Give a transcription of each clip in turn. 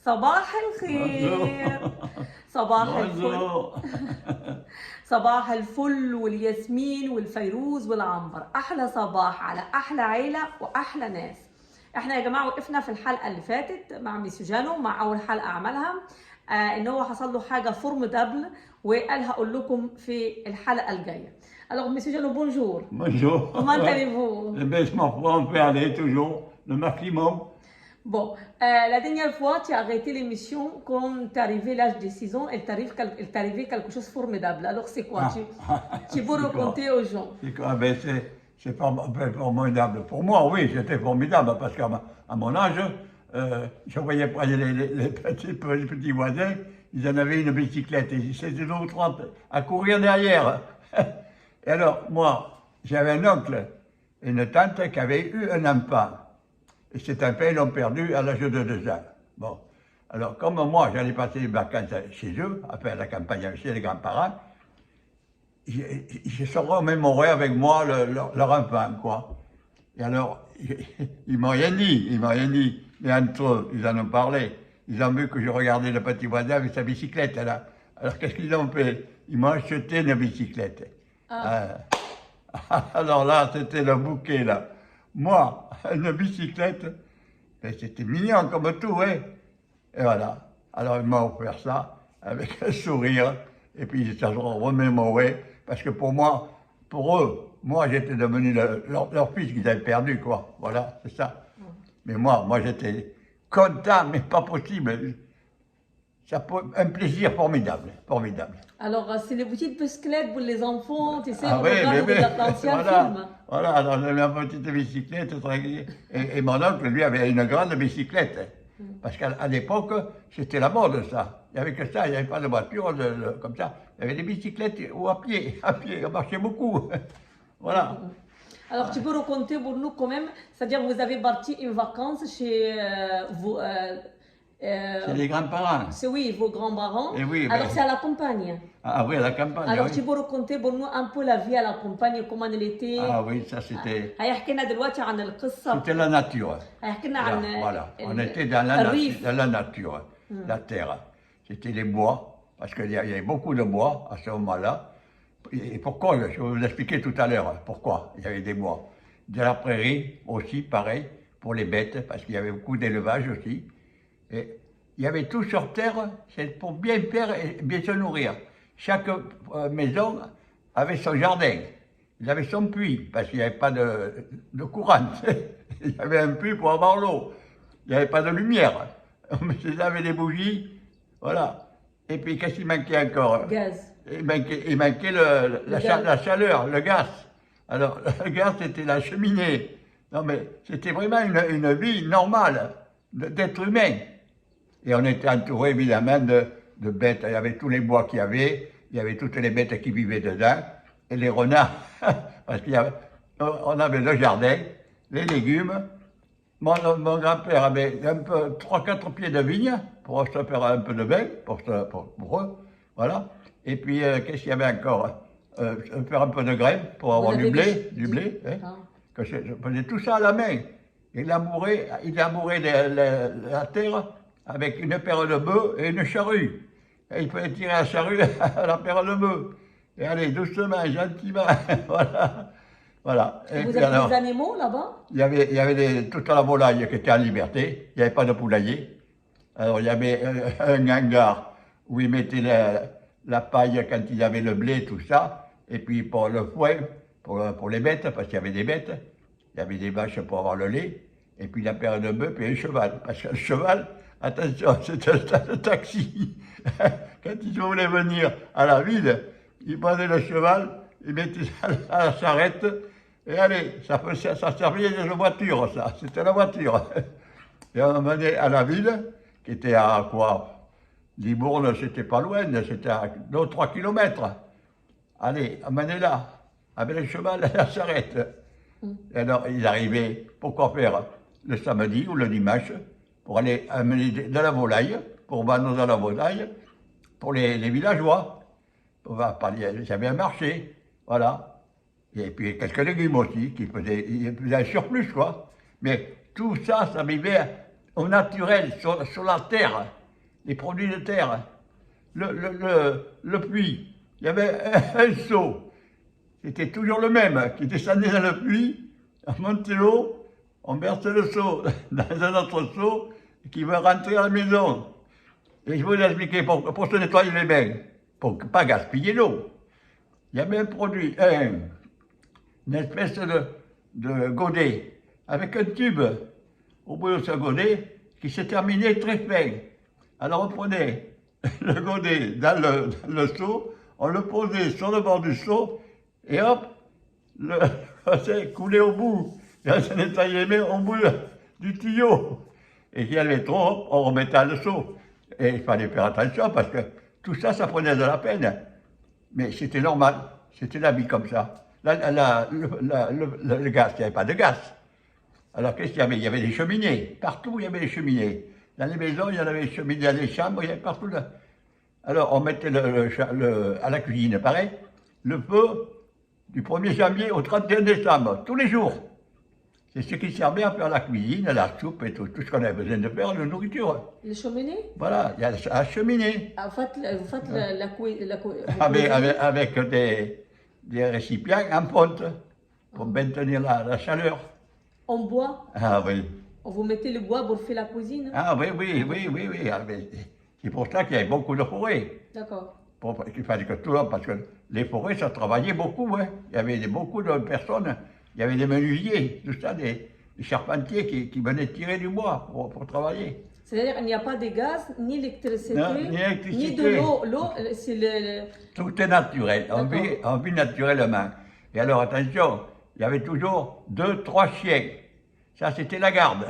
صباح الخير. صباح الفل. صباح الفل والياسمين والفيروز والعنبر. احلى صباح على احلى عيله واحلى ناس. احنا يا جماعه وقفنا في الحلقه اللي فاتت مع ميسيو جانو، مع اول حلقه عملها ان هو حصل له حاجه فورميدابل، وقال هقول لكم في الحلقه الجايه. Alors, Monsieur Jallo, bonjour. Bonjour. Comment allez-vous? Le baissement froid, on peut aller toujours le maximum. Bon, la dernière fois, tu as arrêté l'émission quand tu es arrivé à l'âge de 6 ans et il t'est arrivé quelque chose de formidable. Alors, c'est quoi? Tu peux raconter aux gens. C'est quoi? Ben, c'est pas formidable. Pour moi, oui, c'était formidable parce qu'à mon âge, je voyais pas les petits voisins, ils en avaient une bicyclette et c'était 2 ou 3 à courir derrière. Et alors, moi, j'avais un oncle et une tante qui avaient eu un enfant. Et cet enfant, ils l'ont perdu à l'âge de 2 ans. Bon. Alors, comme moi, j'allais passer les vacances chez eux, enfin à la campagne, chez les grands-parents, ils se sont remémorés avec moi leur enfant, quoi. Et alors, ils m'ont rien dit. Mais entre eux, ils en ont parlé. Ils ont vu que je regardais le petit voisin avec sa bicyclette, là. Alors, qu'est-ce qu'ils ont fait? Ils m'ont acheté une bicyclette. Alors là, c'était le bouquet, là. Moi, une bicyclette, c'était mignon comme tout, hein. Et voilà. Alors, ils m'ont offert ça avec un sourire. Et puis, ils se sont remémorés. Parce que pour moi, pour eux, moi, j'étais devenu leur fils qu'ils avaient perdu, quoi. Voilà, c'est ça. Mais moi, j'étais content, mais pas possible. Un plaisir formidable. Alors, c'est les petites bicyclettes pour les enfants, tu sais, on regarde l'ancien film. Voilà, dans ma petite bicyclette. Et mon oncle, lui, avait une grande bicyclette. Parce qu'à l'époque, c'était la mode, ça. Il n'y avait que ça, il n'y avait pas de voiture comme ça. Il y avait des bicyclettes ou à pied, on marchait beaucoup. Voilà. Alors, tu peux raconter pour nous quand même, c'est-à-dire vous avez parti une vacance chez vous. C'est les grands-parents. C'est oui, vos grands-parents. Et oui, alors c'est à la campagne. Ah oui, à la campagne. Alors oui. tu peux raconter pour nous un peu la vie à la campagne, comment elle était. Ah oui, ça c'était. هيحكينا دلوقتي عن القصة. C'était la nature. هيحكينا عن. Voilà, on était dans la nature, la terre. C'était les bois, parce qu'il y avait beaucoup de bois à ce moment-là. Et pourquoi? Je vais vous expliquer tout à l'heure pourquoi il y avait des bois. De la prairie aussi, pareil, pour les bêtes, parce qu'il y avait beaucoup d'élevage aussi. Et il y avait tout sur terre, c'est pour bien faire et bien se nourrir. Chaque maison avait son jardin, il avait son puits, parce qu'il n'y avait pas de courant. Il y avait un puits pour avoir l'eau, il n'y avait pas de lumière. Ils avaient des bougies, voilà. Et puis qu'est-ce qu'il manquait encore? Gaz. Il manquait la chaleur, le gaz. Alors le gaz c'était la cheminée. Non mais c'était vraiment une vie normale d'être humain. Et on était entouré évidemment de bêtes. Il y avait tous les bois qu'il y avait, il y avait toutes les bêtes qui vivaient dedans, et les renards, parce qu'on avait le jardin, les légumes. Mon grand-père avait un peu 3-4 pieds de vigne pour se faire un peu de vin, pour eux, voilà. Et puis, qu'est-ce qu'il y avait encore? Faire un peu de graines pour avoir du blé. Hein, que je faisais tout ça à la main. Il labourait la terre avec une paire de bœufs et une charrue. Et il fallait tirer la charrue à la paire de bœufs. Et aller doucement, gentiment, voilà. Et vous avez des animaux là-bas? Il y avait toute la volaille qui était en liberté. Il n'y avait pas de poulailler. Alors il y avait un hangar où ils mettaient la paille quand ils avaient le blé, tout ça. Et puis pour le foin, pour les bêtes, parce qu'il y avait des bêtes. Il y avait des vaches pour avoir le lait. Et puis la paire de bœufs, puis un cheval. Parce que le cheval, attention, c'était le taxi. Quand ils voulaient venir à la ville, ils prenaient le cheval, ils mettaient ça à la charrette, et allez, ça servait de voiture, ça. C'était la voiture. Et on venait à la ville, qui était à quoi? Libourne, c'était pas loin, c'était à 2 ou 3 kilomètres. Allez, on venait là, avec le cheval à la charrette. Et alors, ils arrivaient, pour quoi faire? Le samedi ou le dimanche, pour aller amener de la volaille, pour vendre de la volaille, pour les villageois. Il y avait un marché, voilà. Et puis quelques légumes aussi, qui faisaient un surplus, quoi. Mais tout ça, ça vivait au naturel, sur la terre, les produits de terre. Le puits, il y avait un seau, c'était toujours le même, qui descendait dans le puits, on montait l'eau, on versait le seau dans un autre seau, qui veut rentrer à la maison. Et je vous expliquer pour se nettoyer les mains, pour ne pas gaspiller l'eau. Il y avait un produit, une espèce de godet, avec un tube au bout de ce godet qui se terminait très fin. Alors on prenait le godet dans le seau, on le posait sur le bord du seau, et hop, on s'est coulé au bout. Et on s'est nettoyé les mains au bout du tuyau. Et s'il y avait trop, on remettait le seau. Et il fallait faire attention parce que tout ça, ça prenait de la peine. Mais c'était normal, c'était la vie comme ça. Le gaz, il n'y avait pas de gaz. Alors qu'est-ce qu'il y avait? Il y avait des cheminées. Partout, il y avait des cheminées. Dans les maisons, il y en avait des cheminées, dans les chambres, il y avait partout. Là. Alors on mettait à la cuisine, pareil, le feu du 1er janvier au 31 décembre, tous les jours. C'est ce qui servait à faire la cuisine, la soupe et tout ce qu'on avait besoin de faire, la nourriture. Les cheminées? Voilà, il y a la cheminée. Ah, vous faites la cuisine. Avec des récipients en fonte pour maintenir la chaleur. En bois? Ah oui. Vous mettez le bois pour faire la cuisine? Ah oui. Ah, c'est pour ça qu'il y avait beaucoup de forêts. D'accord. Il fallait que tout le monde, parce que les forêts, ça travaillait beaucoup. Hein. Il y avait beaucoup de personnes, il y avait des menuisiers, tout ça, des charpentiers qui venaient tirer du bois pour travailler. C'est-à-dire qu'il n'y a pas de gaz, ni d'électricité, ni de l'eau. L'eau, c'est le... Tout est naturel, on vit naturellement. Et alors, attention, il y avait toujours 2, 3 chiens. Ça, c'était la garde.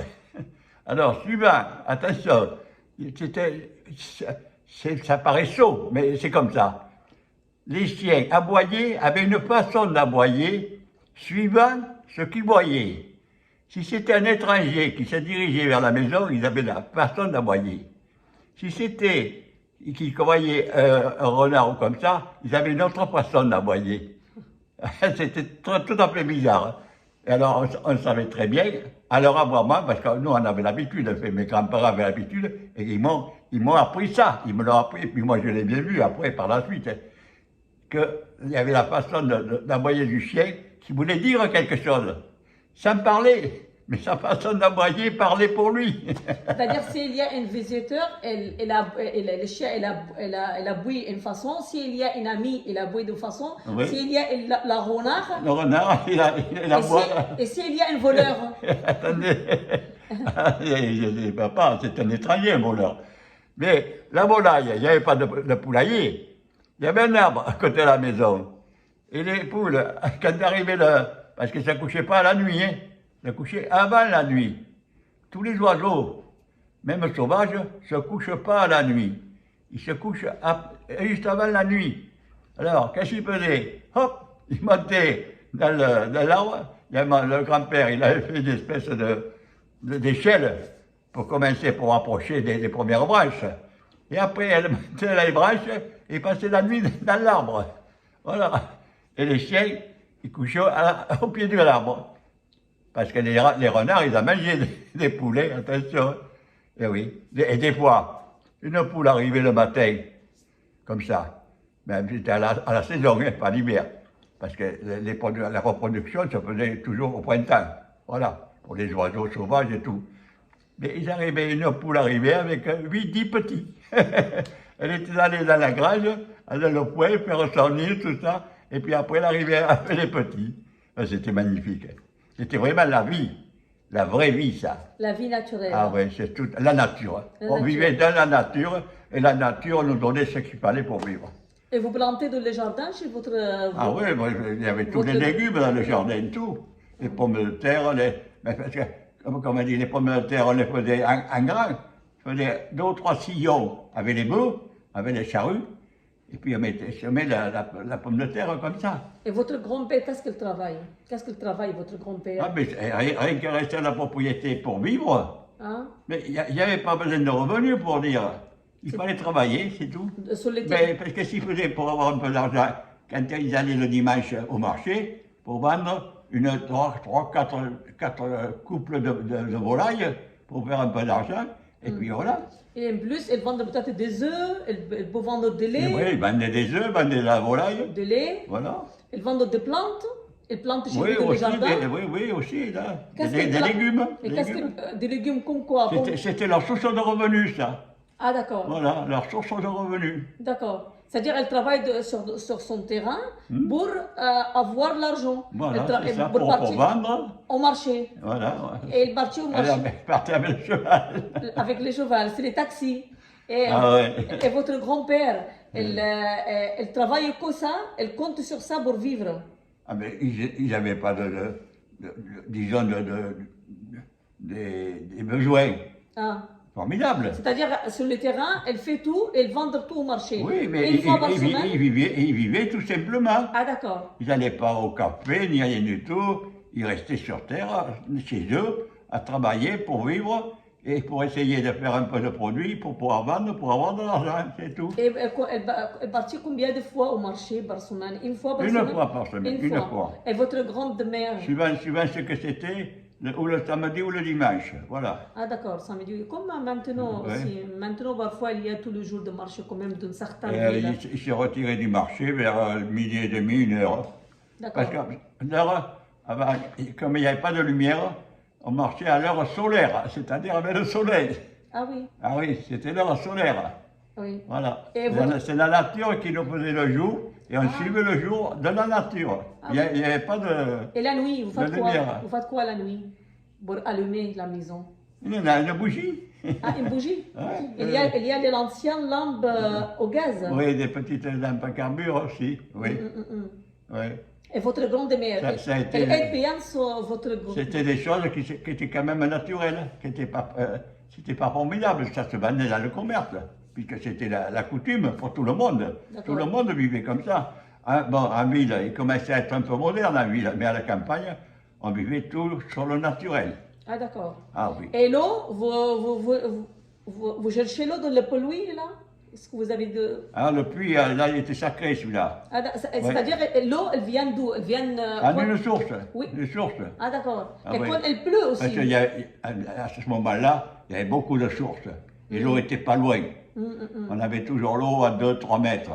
Alors, suivant, attention, ça paraît chaud, mais c'est comme ça. Les chiens aboyaient avaient une façon d'aboyer suivant ce qu'ils voyaient. Si c'était un étranger qui se dirigeait vers la maison, ils avaient la façon d'aboyer. Si c'était qu'ils voyaient un renard ou comme ça, ils avaient une autre façon d'aboyer. C'était tout à fait bizarre. Et alors, on savait très bien, alors avoir moi, parce que nous, on avait l'habitude, mes grands-parents avaient l'habitude, et ils m'ont appris ça, ils me l'ont appris, et puis moi, je l'ai bien vu après, par la suite, qu'il y avait la façon d'aboyer du chien qui voulait dire quelque chose, sans parler, mais sa façon d'aboyer parlait pour lui. C'est-à-dire, s'il y a un visiteur, le chien, elle aboie d'une façon. S'il y a un ami, il aboie d'une façon. Oui. S'il y a le renard... Le renard, il aboie. Et s'il y a un voleur? Attendez, je ne sais pas, c'est un étranger, un voleur. Mais la volaille, il n'y avait pas de poulailler. Il y avait un arbre à côté de la maison. Et les poules, quand arrivait parce que ça ne couchait pas la nuit, hein, ça couchait avant la nuit. Tous les oiseaux, même sauvages, ne se couchent pas la nuit. Ils se couchent juste avant la nuit. Alors, qu'est-ce qu'ils faisaient? Hop, ils montaient dans l'arbre. Le grand-père, il avait fait des espèces d'échelles pour commencer, pour approcher des premières branches. Et après, elle montait les branches et passait la nuit dans l'arbre. Voilà. Et les chiens, ils couchaient au pied de l'arbre. Parce que les renards, ils ont mangé des poulets, attention. Et oui. Et des fois, une poule arrivait le matin, comme ça. Mais c'était à la saison, hein, pas l'hiver. Parce que la reproduction se faisait toujours au printemps. Voilà. Pour les oiseaux sauvages et tout. Mais une poule arrivait avec 8-10 petits. Elle était allée dans la grange, aller le poêle, faire son nid, tout ça. Et puis après, elle arrivait avec les petits. C'était magnifique. C'était vraiment la vie, la vraie vie, ça. La vie naturelle. Ah oui, c'est tout, la nature. On vivait dans la nature, et la nature nous donnait ce qu'il fallait pour vivre. Et vous plantez dans le jardin chez votre... Ah oui, il y avait tous les légumes dans le jardin, tout. Les pommes de terre, parce que, comme on dit, les pommes de terre, on les faisait en grand. On faisait 2 ou 3 sillons avec les bœufs, avec les charrues. Et puis on met la pomme de terre comme ça. Et votre grand-père, qu'est-ce qu'il travaille? Qu'est-ce qu'il travaille, votre grand-père? Ah, mais rien que rester à la propriété pour vivre. Hein? Mais il n'y avait pas besoin de revenus pour dire. Il fallait travailler, c'est tout. Mais parce que s'ils faisaient pour avoir un peu d'argent, quand ils allaient le dimanche au marché, pour vendre 3, 4 couples de volailles pour faire un peu d'argent, et puis voilà. Et en plus, elles vendent peut-être des œufs, elles peuvent vendre de Et lait, oui, ils vendaient des œufs, ils vendaient de la volaille, de lait, voilà. elles vendent des plantes, elles plantent chez Oui, vous dans le aussi, jardin. oui, aussi, là. Qu'est-ce Des que- légumes. Et des qu'est-ce légumes. que, des légumes comme quoi? C'était leur source de revenus, ça. Ah d'accord, Voilà, leur source de revenus. d'accord. C'est-à-dire elle travaille sur son terrain pour avoir l'argent. Voilà, Elle tra- c'est ça, pour pour partir vendre. au marché. Voilà. Et elle partit au Elle marché partait avec le cheval. avec les chevaux, c'est les taxis. Et, Ah ouais. et votre grand-père, elle travaille que ça, elle compte sur ça pour vivre. Ah, mais ils n'avaient pas disons, des besoins Ah. formidables. C'est-à-dire sur le terrain, elle fait tout, elle vend tout au marché. Oui, mais Une fois par semaine. ils vivaient tout simplement. Ah d'accord. Ils n'allaient pas au café, ni rien du tout. Ils restaient sur terre, chez eux, à travailler pour vivre et pour essayer de faire un peu de produits pour pouvoir vendre, pour avoir de l'argent, c'est tout. Et elle partit combien de fois au marché par semaine? Une fois par Une semaine? fois par semaine, une fois. Et votre grand-mère? Suivant ce que c'était, ou le samedi ou le dimanche, voilà. Ah d'accord, samedi. Comme maintenant Ouais. aussi. Maintenant, parfois, il y a tous les jours de marché quand même dans certaines Et villes. il s'est retiré du marché vers midi et demi, 1 heure. D'accord. Parce que l'heure, comme il n'y avait pas de lumière, on marchait à l'heure solaire, c'est-à-dire avec le soleil. Ah oui, Ah oui, c'était l'heure solaire. oui. Voilà. Et votre- C'est la nature qui nous faisait le jour, et on suivait le jour de la nature. Il n'y avait pas de... Et la nuit, vous faites La quoi? lumière. Vous faites quoi la nuit pour allumer la maison? Il y en a une bougie. Ah, une bougie? Ouais, Il y a de l'ancienne lampe au gaz. Oui, des petites lampes à carbure aussi. Oui, oui. Et votre grand-mère, Ça a été- elle est payante sur votre grand. C'était des choses qui étaient quand même naturelles, qui n'étaient pas, c'était pas formidable. Ça se vendait dans le commerce, puisque c'était la coutume pour tout le monde. D'accord. Tout le monde vivait comme ça. Hein, bon, en ville, il commençait à être un peu moderne en ville, mais à la campagne, on vivait tout sur le naturel. Ah d'accord. Ah oui. Et l'eau, vous cherchez l'eau dans le puits là? Est-ce que vous avez de... Alors le puits, là, il était sacré celui-là. Ah, c'est-à-dire l'eau, elle vient d'où? Elle vient... Ah, quand- d'une source. Oui. Une source. Ah d'accord. Ah, Et oui. quand elle pleut aussi? Parce qu'à ce moment-là, il y avait beaucoup de sources. Et l'eau n'était pas loin. On avait toujours l'eau à 2-3 mètres.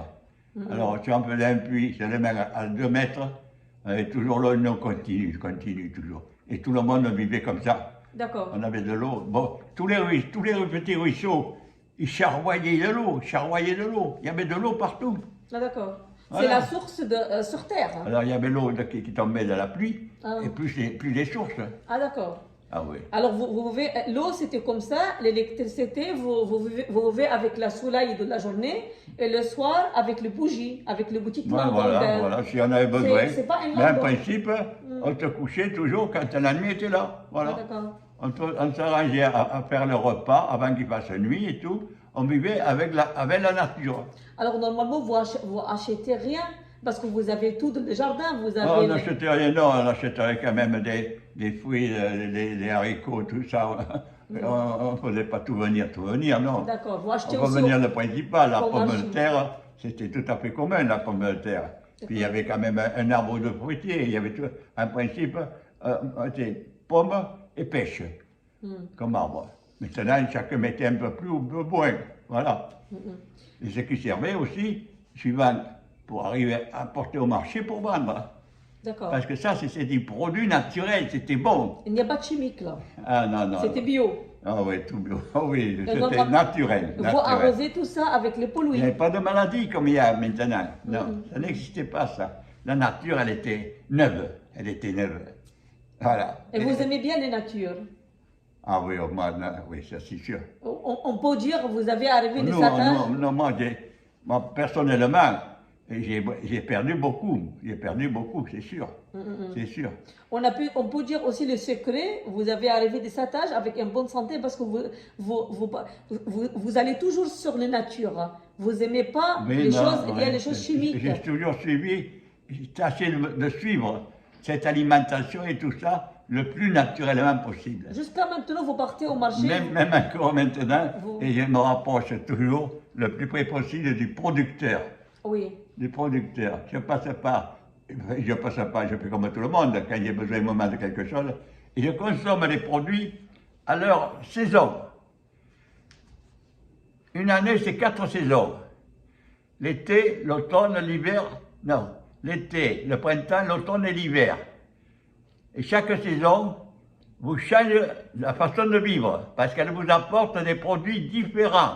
Alors, si on faisait un puits, c'est le même à 2 mètres, on avait toujours l'eau, une eau continue toujours. Et tout le monde vivait comme ça. D'accord. On avait de l'eau. Bon, tous les petits ruisseaux, ils charroyaient de l'eau, Il y avait de l'eau partout. Ah d'accord. C'est Voilà. la source sur Terre. Hein? Alors, il y avait l'eau qui tombait de la pluie, Ah. et plus les sources. Ah d'accord. Ah oui. Alors, l'eau, c'était comme ça, l'électricité, vous vivez avec la soleil de la journée, et le soir, avec les bougies, avec les boutiques Voilà, lampe. voilà, si on avait besoin. c'est pas une Mais en lampe. principe, on se couchait toujours quand la nuit était là. Ah, Voilà. d'accord. On s'arrangeait à faire le repas avant qu'il fasse nuit et tout. On vivait avec la nature. Alors, normalement, vous achetez rien, parce que vous avez tout dans le jardin, vous avez... On n'achetait rien, non, on achetait quand même des fruits, des haricots, tout ça. On ne faisait pas tout venir, non. D'accord, vous achetez On va aussi... venir le principal, la au pomme marché. de terre, c'était tout à fait commun, la pomme de terre. Puis il y avait quand même un arbre de fruitier, il y avait tout, en principe, c'était pomme et pêche, comme arbre. Maintenant, chacun mettait un peu plus ou peu moins, voilà. Et ce qui servait aussi, suivant, pour arriver à porter au marché pour vendre. D'accord. Parce que ça, c'était des produits naturels, c'était bon. Il n'y a pas de chimique, là. Ah non, non. C'était non. bio. Ah oui, tout bio. Ah oui, Et c'était donc, naturel. Vous naturel. arrosez tout ça avec les Il n'y polluants. avait pas de maladie comme il y a maintenant. Non, ça n'existait pas ça. La nature, elle était neuve. Elle était neuve. Voilà. Et vous aimez bien les natures. Ah oui, au moins, non, oui, ça c'est sûr. On peut dire que vous avez arrivé de Non, cet âge. non, moi, personnellement, j'ai perdu beaucoup. J'ai perdu beaucoup, c'est sûr. C'est sûr. On peut dire aussi le secret, vous avez arrivé de cet âge avec une bonne santé parce que vous allez toujours sur la nature. Hein. Vous n'aimez pas Mais les non, choses, il y a ouais, les choses chimiques. J'ai toujours suivi, j'ai tâché de suivre cette alimentation et tout ça le plus naturellement possible. Jusqu'à maintenant, vous partez au marché. Même encore maintenant, Vous- et je me rapproche toujours le plus près possible du producteur. Oui. Du producteur. Je fais comme tout le monde, quand j'ai besoin un moment de quelque chose, et je consomme les produits à leur saison. Une année, c'est 4 saisons. L'été, l'automne, l'hiver, non. L'été, le printemps, l'automne et l'hiver. Et chaque saison vous change la façon de vivre, parce qu'elle vous apporte des produits différents.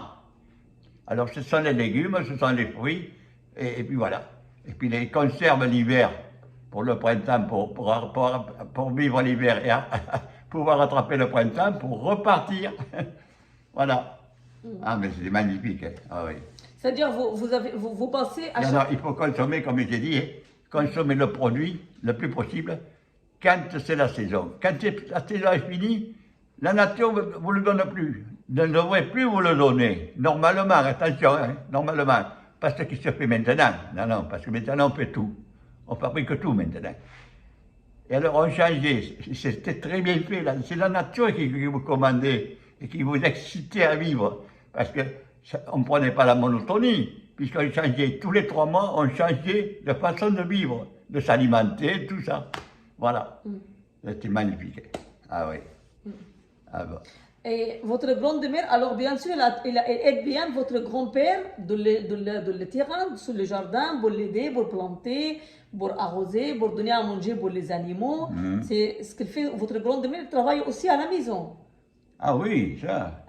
Alors ce sont les légumes, ce sont les fruits, et puis voilà. Et puis les conserves l'hiver, pour le printemps, pour vivre l'hiver et pouvoir attraper le printemps, pour repartir. Voilà. Ah mais c'est magnifique, hein. Ah oui. C'est-à-dire, vous pensez à Non, il faut consommer, comme j'ai dit, hein, consommer le produit le plus possible quand c'est la saison. Quand la saison est finie, la nature ne vous le donne plus. Ne devrait plus vous le donner. Normalement, attention, hein, normalement. Pas ce qui se fait maintenant. Non, non, parce que maintenant on fait tout. On fabrique tout maintenant. Et alors on changeait. C'était très bien fait. C'est la nature qui vous commandait et qui vous excitait à vivre. Parce qu'on ne prenait pas la monotonie, puisqu'on changeait tous les 3 mois, on changeait de façon de vivre, de s'alimenter, tout ça. Voilà. C'était magnifique. Ah oui. Ah bon. Et votre grand-mère, alors bien sûr, elle aide bien votre grand-père dans le terrain, sur le jardin, pour l'aider, pour planter, pour arroser, pour donner à manger pour les animaux. C'est ce qu'elle fait. Votre grand-mère travaille aussi à la maison. Ah oui, ça.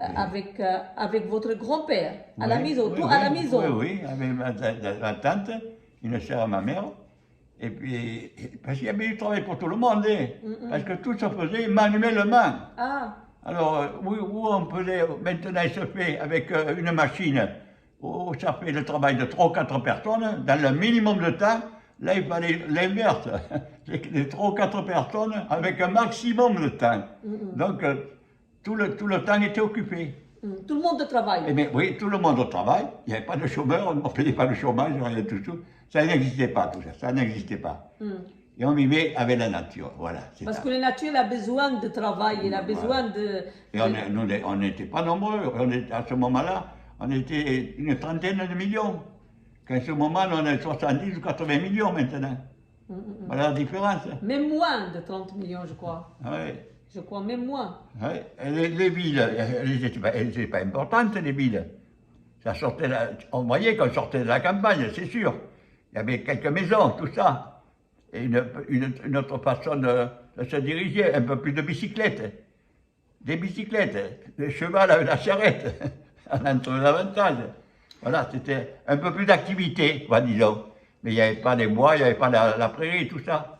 Avec votre grand-père, à la maison, oui, tout oui, à la maison. Oui, avec ma tante, une sœur à ma mère. Et puis, parce qu'il y avait du travail pour tout le monde, hein, parce que tout se faisait manuellement. Ah. Alors, où on faisait, maintenant il se fait avec une machine, où ça fait le travail de 3 ou 4 personnes, dans le minimum de temps. Là, il fallait l'inverse, les 3 ou 4 personnes avec un maximum de temps. Donc, tout le temps était occupé. Tout le monde travaille. Eh bien, oui, tout le monde travaille. Il n'y avait pas de chômeur, on ne payait pas le chômage, rien de tout ça. Ça n'existait pas, tout ça. Ça n'existait pas. Et on vivait avec la nature, voilà. Parce que la nature a besoin de travail, elle a besoin de... Et on n'était pas nombreux. À ce moment-là, on était une trentaine de millions. Qu'à ce moment, on est 70 ou 80 millions maintenant. Voilà la différence. Même moins de 30 millions, je crois. Oui. Je crois même moins. Oui. Les villes, elles n'étaient pas importantes, les villes. Ça sortait on voyait qu'on sortait de la campagne, c'est sûr. Il y avait quelques maisons, tout ça. Et une autre façon de se diriger, un peu plus de bicyclettes. Des bicyclettes, le cheval avec la charrette. On en trouvait davantage. Voilà, c'était un peu plus d'activité, quoi, disons. Mais il n'y avait pas les bois, il n'y avait pas la prairie, tout ça.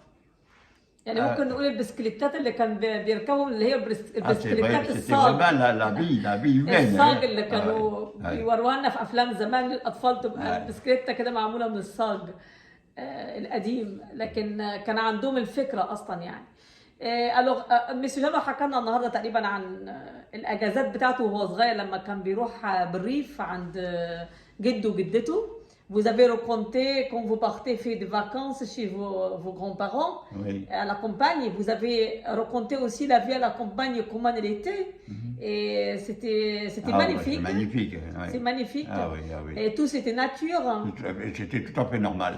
يعني ممكن نقول البسكليتات اللي كان بيركبوا اللي هي البسكليتات C'était الصاج. vraiment la vie humaine. الصاج اللي كانوا Ouais. بيوروها لنا في افلام زمان للاطفال تبقى البسكليته كده معموله من الصاج القديم، لكن كان عندهم الفكره اصلا يعني. الوغ ميسيو جابر حكى لنا النهارده تقريبا عن الاجازات بتاعته وهو صغير لما كان بيروح بالريف عند جده وجدته. Vous avez raconté quand vous partez faire des vacances chez vos grands-parents, à la campagne. Vous avez raconté aussi la vie à la campagne, comment elle était. Et c'était magnifique. C'est magnifique. Ouais. C'est magnifique. Ah oui, ah oui. Et tout, c'était nature. C'était tout à fait normal.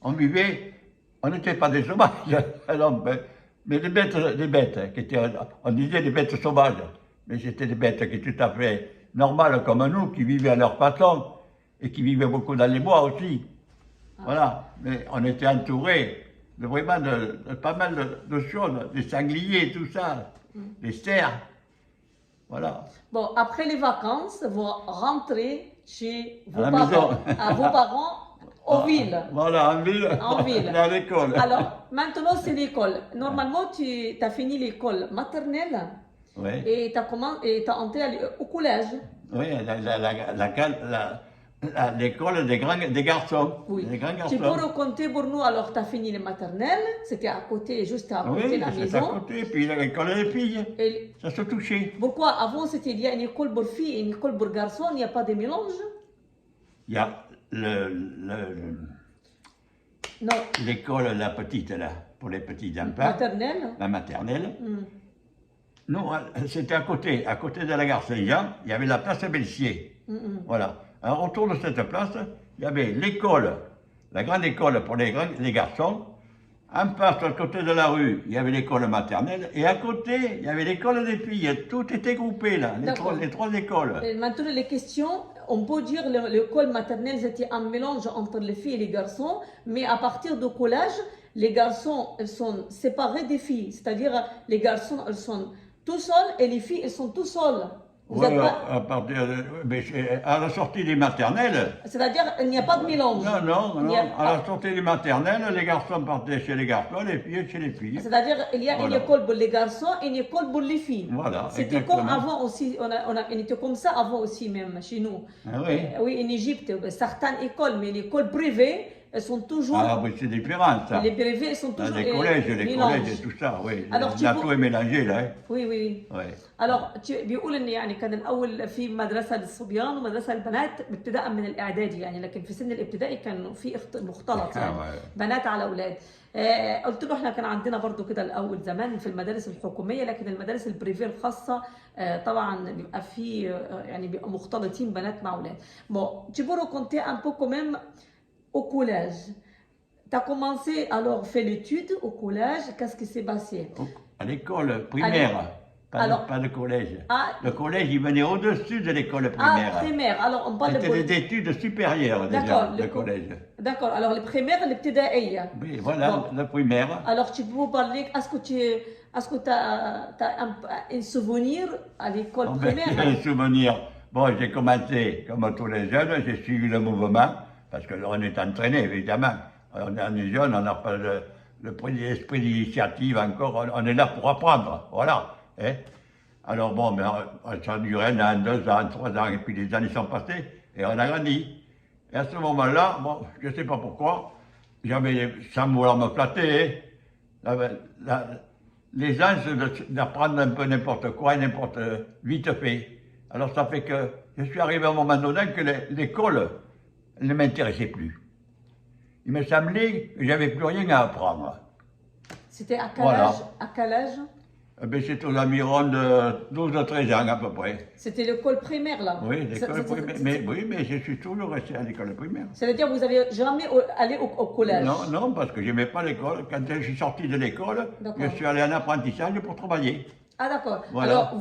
On vivait, on n'était pas des sauvages. Alors, mais des bêtes qui étaient, on disait des bêtes sauvages. Mais c'était des bêtes qui étaient tout à fait normales comme nous, qui vivaient à leur façon. Et qui vivaient beaucoup dans les bois aussi. Voilà. Mais on était entourés de vraiment de pas mal de choses, des sangliers, tout ça, des cerfs. Voilà. Bon, après les vacances, vous rentrez chez vos à la parents, maison. à vos parents, aux villes. Voilà, en ville. En ville. À l'école. Alors, maintenant, c'est l'école. Normalement, tu as fini l'école maternelle. Oui. Et tu as entré au collège. Oui, l'école des garçons. Oui. Des grands garçons. Tu peux raconter pour nous, alors tu as fini les maternelles, c'était à côté, juste à côté de la Oui, maison. c'est à côté, puis l'école des filles, Et ça se touchait. pourquoi avant c'était il y a une école pour filles et une école pour garçons, il n'y a pas de mélange? Il y a Non. l'école, la petite là, pour les petits enfants. Maternelle? La maternelle. Non, c'était à côté de la gare Saint-Jean, il y avait la place Belsier. Voilà. Alors, autour de cette place, il y avait l'école, la grande école pour les garçons, En face, à côté de la rue, il y avait l'école maternelle, et à côté, il y avait l'école des filles. Tout était groupé là, les trois écoles. Maintenant, les questions, on peut dire que l'école maternelle, c'était un mélange entre les filles et les garçons, mais à partir du collège, les garçons, ils sont séparés des filles. C'est-à-dire, les garçons, ils sont tout seuls et les filles, elles sont tout seules. Ouais, à partir à la sortie des maternelles. C'est-à-dire, il n'y a pas de mélange. Non. À la sortie des maternelles, les garçons partaient chez les garçons, les filles chez les filles. C'est-à-dire, il y a Voilà. une école pour les garçons et une école pour les filles. Voilà, C'était exactement. comme avant aussi, on était comme ça avant aussi même, chez nous. Ah oui. Oui, en Égypte, certaines écoles, mais les écoles privées, elles sont toujours... Ah oui, c'est différent ça. Les privées, elles sont Dans toujours... les collèges mélanges. et tout ça, oui. Alors, Là, tout est mélangé là. Hein. Oui. Oui. Alors بيقول ان يعني كان الاول في مدرسه للصبيان ومدرسه للبنات ابتداء من الاعدادي يعني لكن في سن الابتدائي كان في مختلط يعني بنات على اولاد. قلت له احنا كان عندنا برضو كده الاول زمان في المدارس الحكوميه لكن المدارس البريفيه الخاصه طبعا بيبقى في يعني بيبقوا مختلطين بنات مع اولاد. Bon, tu peux raconter un peu quand même au collège. Tu as commencé alors fait l'étude au collège, qu'est-ce qui s'est passé? À l'école primaire. Pas de collège. Le collège, il venait au-dessus de l'école primaire. Ah, primaire. Alors, on parle C'était des études supérieures déjà, le collège. D'accord. Alors, le primaire, l'ابتدائية. Oui, voilà, le primaire. Alors, tu peux parler, est-ce que tu as un souvenir à l'école primaire? Un souvenir. Bon, j'ai commencé, comme tous les jeunes, j'ai suivi le mouvement, parce qu'on est entraîné, évidemment. On est jeune, on n'a pas l'esprit d'initiative encore, on est là pour apprendre, voilà. Hein? Alors bon, mais ça a duré 1 an, 2 ans, 3 ans, et puis les années sont passées, et on a grandi. Et à ce moment-là, bon, je ne sais pas pourquoi, j'avais, sans vouloir me flatter, l'aisance d'apprendre un peu n'importe quoi, n'importe vite fait. Alors ça fait que je suis arrivé à un moment donné que l'école ne m'intéressait plus. Il me semblait que j'avais plus rien à apprendre. C'était à quel âge? À quel âge? C'est aux environs de 12 ou 13 ans à peu près. C'était l'école primaire là? Oui, l'école primaire. Mais je suis toujours resté à l'école primaire. C'est-à-dire que vous n'avez jamais allé au collège? Non, parce que je n'aimais pas l'école. Quand je suis sorti de l'école, je suis allé en apprentissage pour travailler. Ah d'accord. Voilà. Alors,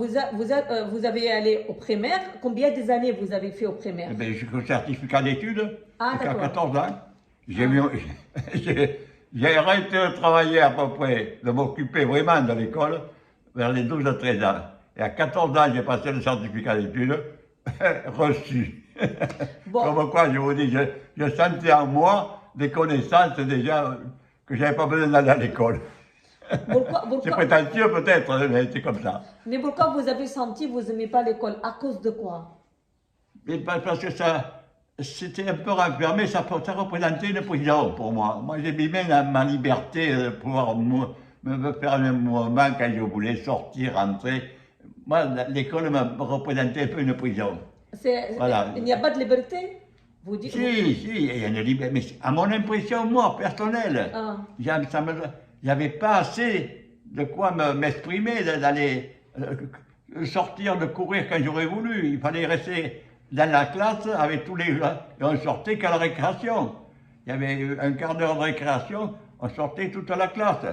vous avez allé au primaire. Combien d'années vous avez fait au primaire? Jusqu'au certificat d'études, jusqu'à 14 ans. J'ai arrêté de travailler à peu près, de m'occuper vraiment de l'école, vers les 12 à 13 ans. Et à 14 ans, j'ai passé le certificat d'études, reçu. Bon. Comme quoi, je vous dis, je sentais en moi des connaissances déjà que je n'avais pas besoin d'aller à l'école. C'est prétentieux peut-être, mais c'est comme ça. Mais pourquoi vous avez senti que vous n'aimez pas l'école? À cause de quoi? Mais parce que c'était un peu renfermé, ça représentait une prison pour moi. Moi, j'ai mis même ma liberté de pouvoir me faire un mouvement quand je voulais sortir, rentrer. Moi, l'école me représentait un peu une prison. Voilà. Il n'y a pas de liberté? Vous dites, si, il y a une liberté, mais à mon impression, moi, personnelle, il n'y avait pas assez de quoi m'exprimer, d'aller sortir, de courir quand j'aurais voulu. Il fallait rester dans la classe avec tous les gens, et on sortait qu'à la récréation. Il y avait un quart d'heure de récréation, on sortait toute la classe.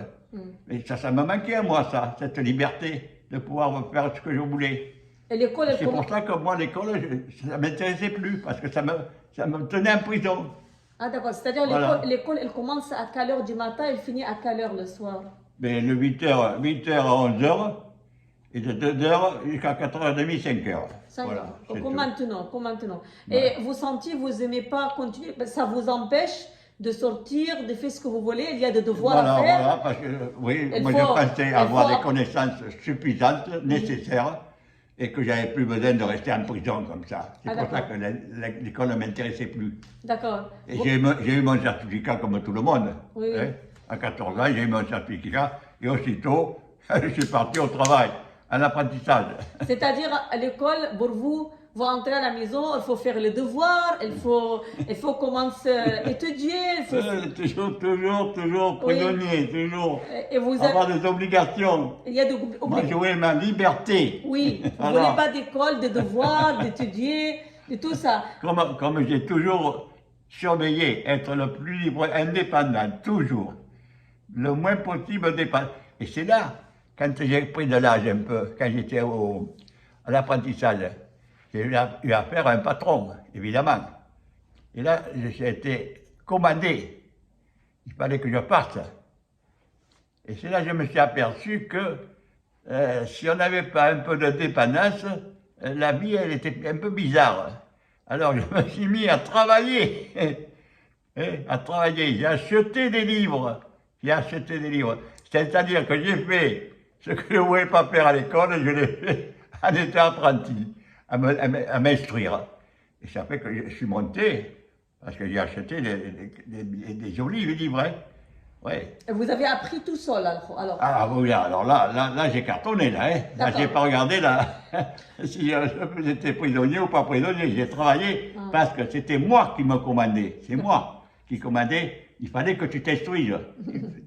Et ça me manquait à moi, ça, cette liberté de pouvoir faire ce que je voulais. C'est pour ça que moi, l'école, ça ne m'intéressait plus, parce que ça me tenait en prison. Ah d'accord, c'est-à-dire voilà. L'école, elle commence à quelle heure du matin, elle finit à quelle heure le soir? De 8h à 11h, et de 2h jusqu'à 4h30, 5h. Voilà, comme maintenant. Et vous sentiez, vous n'aimez pas continuer, ça vous empêche de sortir, de faire ce que vous voulez, il y a des devoirs à faire. Voilà, parce que oui, moi je pensais avoir des connaissances suffisantes, nécessaires, et que j'avais plus besoin de rester en prison comme ça. C'est pour ça que l'école ne m'intéressait plus. D'accord. Et j'ai eu mon certificat comme tout le monde. Oui. Hein. À 14 ans, j'ai eu mon certificat, et aussitôt, je suis parti au travail, en apprentissage. C'est-à-dire, à l'école, pour vous, vous rentrez à la maison, il faut faire les devoirs, il faut commencer à étudier. Toujours prisonnier, toujours et vous avoir des obligations. Il y a Moi, je voulais ma liberté. Oui, vous ne voulez pas d'école, de devoirs, d'étudier, de tout ça. Comme j'ai toujours surveillé, être le plus libre, indépendant, toujours. le moins possible dépasse. Et c'est là, quand j'ai pris de l'âge un peu, quand j'étais à l'apprentissage, j'ai eu affaire à un patron, évidemment. Et là, j'ai été commandé. Il fallait que je parte. Et c'est là que je me suis aperçu que si on n'avait pas un peu de dépendance, la vie, elle était un peu bizarre. Alors je me suis mis à travailler. À travailler. J'ai acheté des livres. C'est-à-dire que j'ai fait ce que je ne voulais pas faire à l'école, je l'ai fait en étant apprenti, à m'instruire. Et ça fait que je suis monté, parce que j'ai acheté des jolis livres. Hein. Ouais. Et vous avez appris tout seul alors? Ah oui, alors là j'ai cartonné là. Hein. Là, j'ai pas regardé là, si j'étais prisonnier ou pas prisonnier. J'ai travaillé parce que c'était moi qui me commandais. C'est moi qui commandais. Il fallait que tu t'instruises.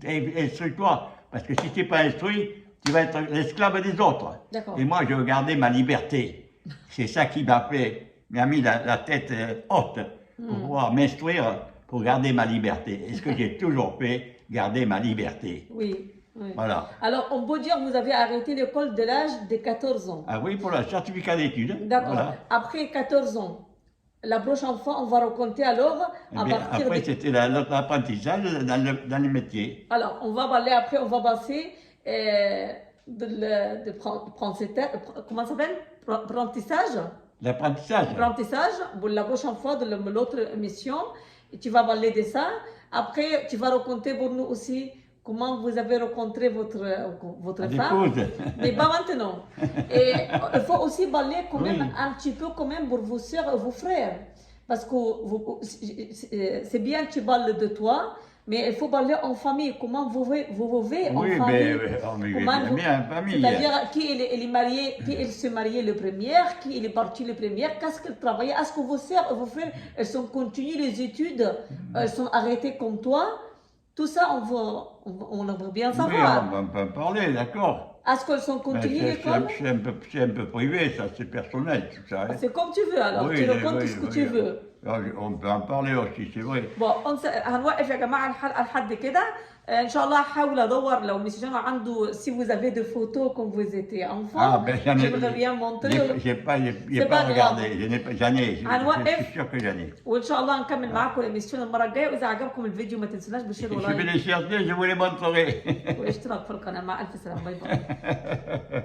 Instruis-toi. Parce que si tu n'es pas instruit, tu vas être l'esclave des autres. Et moi, je veux garder ma liberté. C'est ça qui m'a mis la tête haute pour pouvoir m'instruire, pour garder ma liberté. Et ce que j'ai toujours fait, garder ma liberté. Oui. Voilà. Alors, on peut dire que vous avez arrêté l'école dès l'âge de 14 ans. Ah oui, pour le certificat d'études. D'accord. Voilà. Après 14 ans, la prochaine fois, on va raconter alors après, c'était l'apprentissage dans les métiers. Alors, on va passer comment ça s'appelle? Apprentissage. L'apprentissage. Pour la prochaine fois, de l'autre émission, tu vas parler de ça. Après, tu vas raconter pour nous aussi comment vous avez rencontré votre femme. Mais pas maintenant. Et il faut aussi parler quand même un petit peu quand même pour vos soeurs et vos frères. Parce que c'est bien que tu parles de toi, mais il faut parler en famille. Comment vous vivez en famille? Oui, bien en famille. C'est-à-dire qui est marié, qui il se mariait le premier, qui il est parti le premier, qu'est-ce qu'il travaillait? Est-ce que vos soeurs et vos frères, elles sont continuées les études, elles sont arrêtées comme toi? Tout ça, on aimerait bien savoir. Oui, on peut en parler, d'accord. Est-ce qu'elles sont continuées l'école? C'est un peu privé, ça, c'est personnel, tout ça. Hein. C'est comme tu veux, alors. Tu racontes ce que tu veux. On peut en parler aussi, c'est vrai. Bon, هنوقف يا جماعة الحلقة لحد كده. إن شاء الله هحاول أدور لو مسيو جان عنده si vous avez des photos quand vous étiez enfant. J'aimerais bien montrer. J'ai pas regardé, j'en ai. Je suis sûr que j'en ai. وإن شاء الله نكمل معاكم الإميسيون المرة الجاية، وإذا عجبكم الفيديو ما تنسوناش بالشير ولايك. Je vais les chercher, je vous les montrerai. واشتراك في القناة. مع ألف سلامة. باي باي.